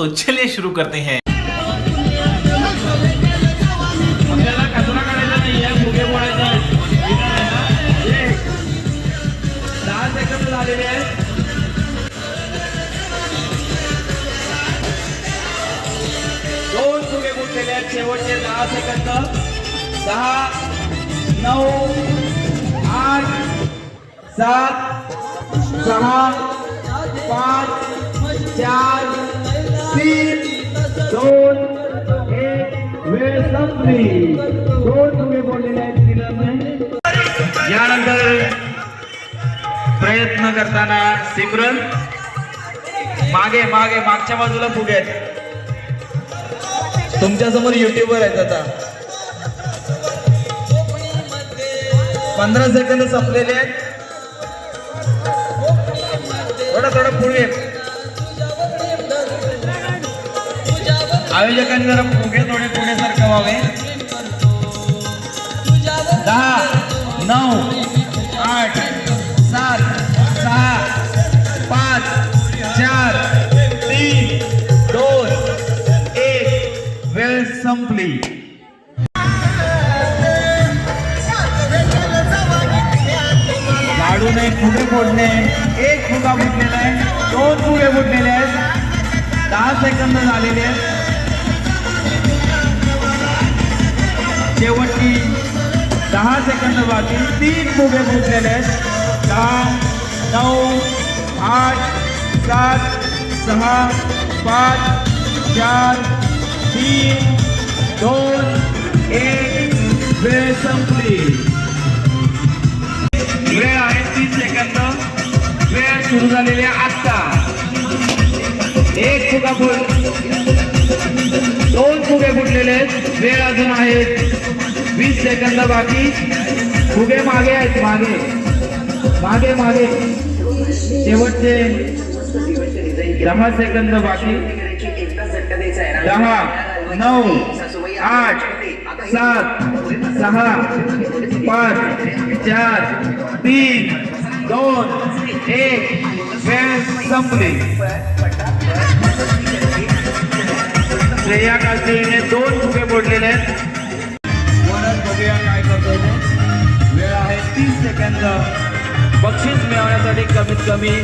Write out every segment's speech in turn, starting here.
तो चलिए शुरू करते हैं। आपल्याला कचरा काढायचा नाही आहे, फुगे फोडायचे आहेत. ठीक आहे ना? 10 सेकंद झालेले आहेत. दोन फुगे फुटलेले आहेत. शेवटचे 10 सेकंद. 10, 9, 8, 7, 6, 5, 4, 3, 2, 1. वेळ संपली. दोन फुगे फोडलेले आहेत तिघांनी. यानंतर प्रयत्न करताना सिमरन मागे मागे मागच्या बाजूला फुगे आहेत. तुमच्या समोर युट्यूबर आहेत. आता 15 सेकंद संपलेले आहेत. थोडं पुढे. आयोजकांनी जरा फुगे थोडे पुढे सरकवावे. 10, 9, 8, 7, 6, 5, 4, 3, 2, 1. वेळ संपली. लाडूने फुगे फोडणे. एक फुगा फुटलेला आहे. दोन फुगे फुटलेले आहेत. 10 सेकंद झालेले आहेत. शेवटची 10 सेकंद बाकी. 3 फुगे फुटलेले आहेत. 10, 9, 8, 7, 6, 5, 4, 3, 2, 1. वेळ संपली. वेळ आहे 30 सेकंद. वेळ सुरू झालेली आहे आत्ता. एक फुगा फुट. 2 फुगे फुटलेले आहेत. वेळ अजून आहे 20 सेकंद बाकी. फुगे मागे आहेत. मागे मागे मागे. शेवटचे 10 सेकंद बाकी. 10, 9, 8, 7, 6, 5, 4, 3, 2, 1. वेळ संपली. श्रेया कालसेने 2 फुगे फोडलेले आहेत. वरच बघूया काय करतोय ते. वेळ आहे 30 सेकंद. बक्षीस मिळवण्यासाठी कमीत कमी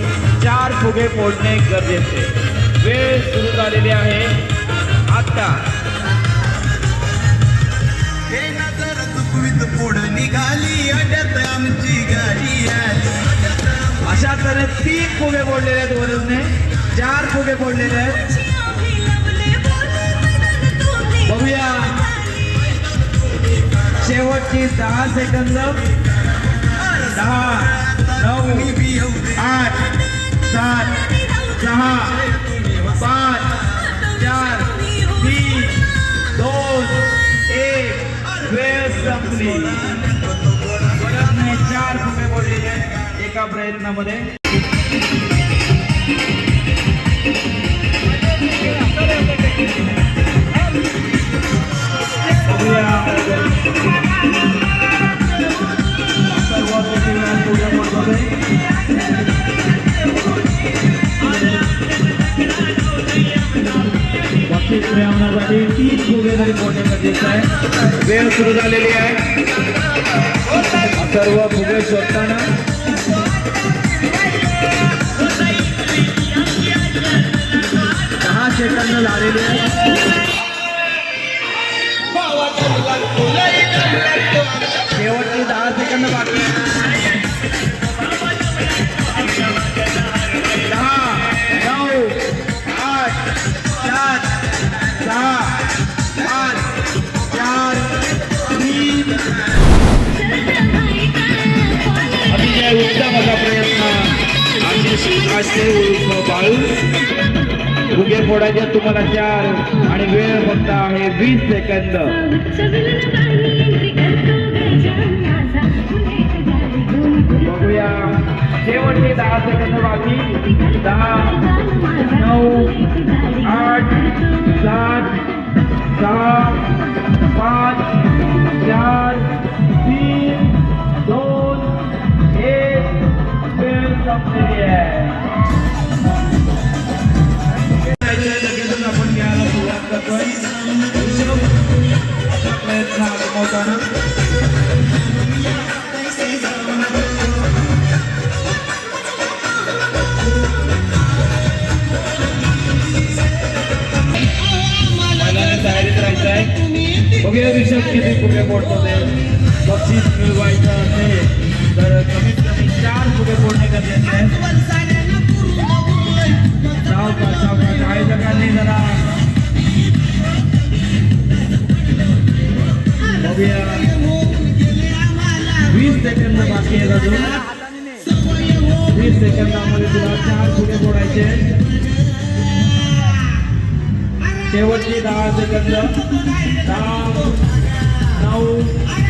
4 फुगे फोडणे गरजेचे. वेळ सुरू झालेली आहे आता. अशा तऱ्हे 3 फुगे फोडलेले आहेत. वरुणने 4 फुगे फोडलेले आहेत. बघूया शेवटची 10 सेकंद. 10, 9, 8, 7, 6, 5, 4, 3, 2, 1. वेळ संपली. वरुणने 4 फुगे फोडलेले आहेत एका प्रयत्नामध्ये. बक्षीस मिळवण्यासाठी 30 फुगे तरी फोडणे गरजेचं आहे. वेळ सुरू झालेली आहे. सर्व फुगे शोधताना 10 सेकंद झालेले आहेत. शेवटची 10 सेकंद बाकी. 10, 9, 8, 7, 6, 5, 4, 3. अतिशय उत्तम असा प्रयत्न. आशिष काशे उर्फ बाळू. फुगे फोडायचे तुम्हाला 4 आणि वेळ फक्त आहे 20 सेकंद. बघूया शेवटचे 10 सेकंद बाकी. 10, 9, 8, 7, 6, 5, 4, 3, 2, 1. वेळ संपलेली आहे. लगेचच बघूया ऋषभ किती फुगे फोडतो ते बक्षीस मिळवायचं असेल तर कमीत कमी 4 फुगे फोडणे गरजेचे आहे सावकाश आयोजकांनी जरा बघूया 20 सेकंद बाकी आहे अजून 20 सेकंदामध्ये तुला 4 फुगे फोडायचे शेवटची 10 सेकंद 10 9